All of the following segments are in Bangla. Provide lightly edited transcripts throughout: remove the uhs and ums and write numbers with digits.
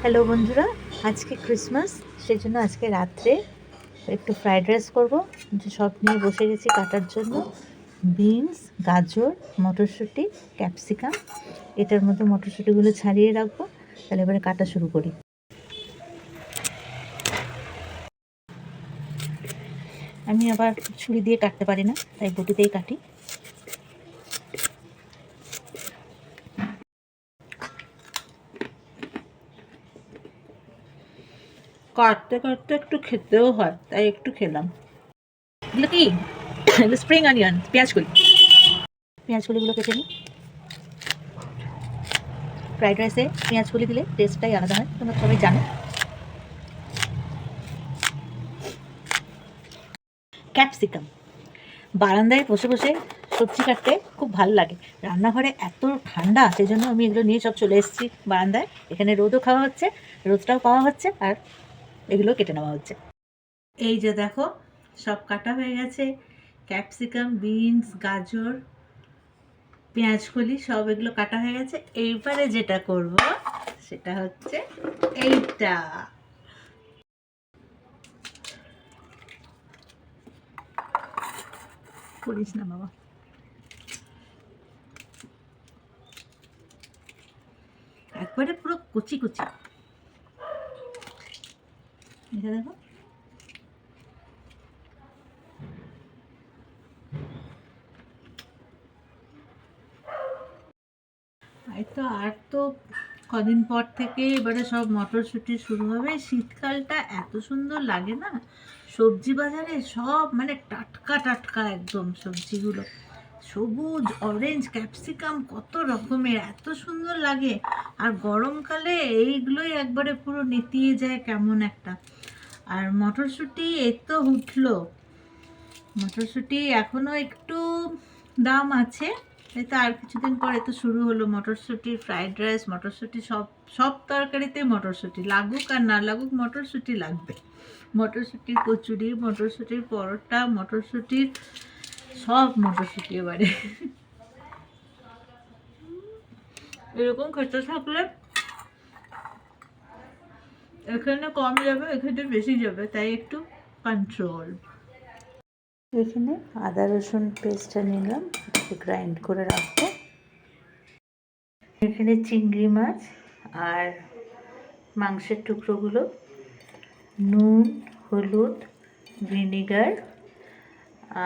হ্যালো বন্ধুরা, আজকে ক্রিসমাস, সেই জন্য আজকে রাত্রে একটু ফ্রাইড রাইস করবো। সব নিয়ে বসে গেছি কাটার জন্য। বিনস, গাজর, মটরশুঁটি, ক্যাপসিকাম, এটার মধ্যে মটরশুঁটিগুলো ছাড়িয়ে রাখবো। তাহলে এবারে কাটা শুরু করি। আমি আবার ছুরি দিয়ে কাটতে পারি না, তাই বটিতেই কাটি। কাটতে কাটতে একটু খেতেও হয়, তাই একটু খেলাম। এগুলো কি স্প্রিং অনিয়ন, পেঁয়াজগুলিগুলো কেটে নিই। ফ্রাইড রাইসে পেঁয়াজগুলি দিলে টেস্টটাই আলাদা হয়, তোমরা সবাই জানো। ক্যাপসিকাম, বারান্দায় বসে বসে সবজি কাটতে খুব ভালো লাগে। রান্নাঘরে এত ঠান্ডা, সেই জন্য আমি এগুলো নিয়ে সব চলে এসেছি বারান্দায়। এখানে রোদও খাওয়া হচ্ছে, রোদটাও পাওয়া হচ্ছে, আর এগুলো কেটে নেওয়া হচ্ছে। এই যে দেখো, সব কাটা হয়ে গেছে। ক্যাপসিকাম, বিনস, গাজর, পেঁয়াজকলি সব এগুলো কাটা হয়ে গেছে। এইবারে যেটা করব সেটা হচ্ছে এইটা। করিস না বাবা। একবারে পুরো কুচি কুচি। এটা দেখো, আর তো কদিন পর থেকে এবারে সব মটরশুঁটি শুরু হবে। শীতকালটা এত সুন্দর লাগে না, সবজি বাজারে সব মানে টাটকা টাটকা একদম সবজিগুলো, সবুজ, অরেঞ্জ, ক্যাপসিকাম, কত রকমের, এত সুন্দর লাগে। আর গরমকালে এইগুলোই একবারে পুরো নেতিয়ে যায় কেমন একটা। আর মটরশুঁটি এই তো উঠলো, মটরশুঁটি এখনও একটু দাম আছে, এই তো আর কিছুদিন পরে তো শুরু হলো মটরশুঁটি ফ্রাইড রাইস। মটরশুঁটি সব সব তরকারিতে মটরশুঁটি লাগুক আর না লাগুক, মটরশুঁটি লাগবে। মটরশুঁটির কচুরি, মটরশুঁটির পরোটা, মটরশুঁটির সব মটরশুঁটি। এবারে এরকম খেতে থাকলে এখানে কম যাবে, এখানে বেশি যাবে, তাই একটু কন্ট্রোল। এখানে আদা রসুন পেস্টটা নিলাম, গ্রাইন্ড করে রাখবো। এখানে চিংড়ি মাছ আর মাংসের টুকরোগুলো নুন, হলুদ, ভিনিগার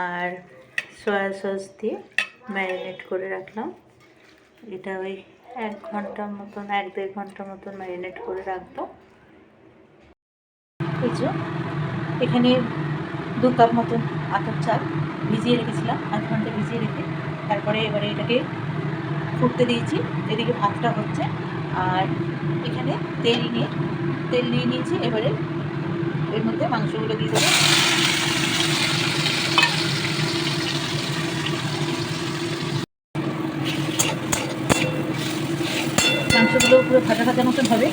আর সয়া সস দিয়ে ম্যারিনেট করে রাখলাম। এটা ওই 1 ঘন্টার মতন, 1-1.5 ঘন্টার মতন ম্যারিনেট করে রাখবো। এখানে 2 কাপ মতন আতপ চাল ভিজিয়ে রেখেছিলাম, 1 ঘন্টা ভিজিয়ে রেখে তারপরে এবারে এটাকে ফুটতে দিয়েছি। এদিকে ভাতটা হচ্ছে, আর এখানে তেল নিয়ে নিয়েছি। এবারে এর মধ্যে মাংসগুলো দিয়ে দেবো। মাংসগুলো পুরো ভাজা ভাজা মতন হবে।